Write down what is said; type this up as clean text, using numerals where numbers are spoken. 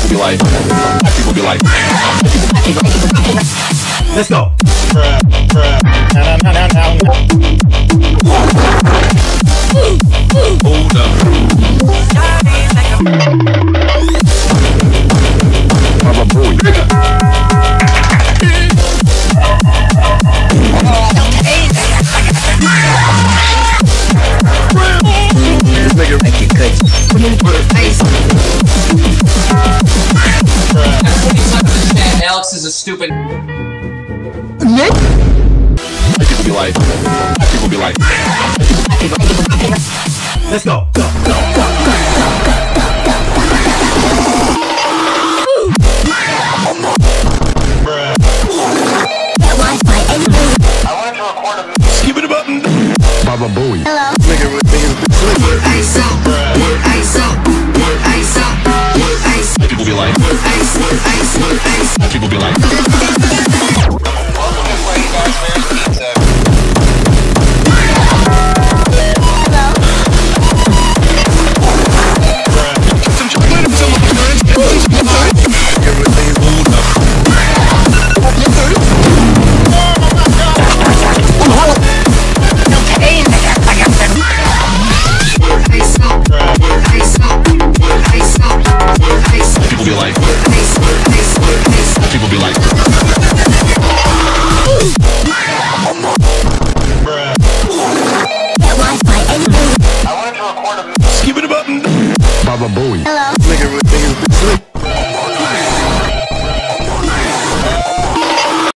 People be like, let's go. hold up. Mama boy. This nigga make it cut. Alex is a stupid. People be like, let's go.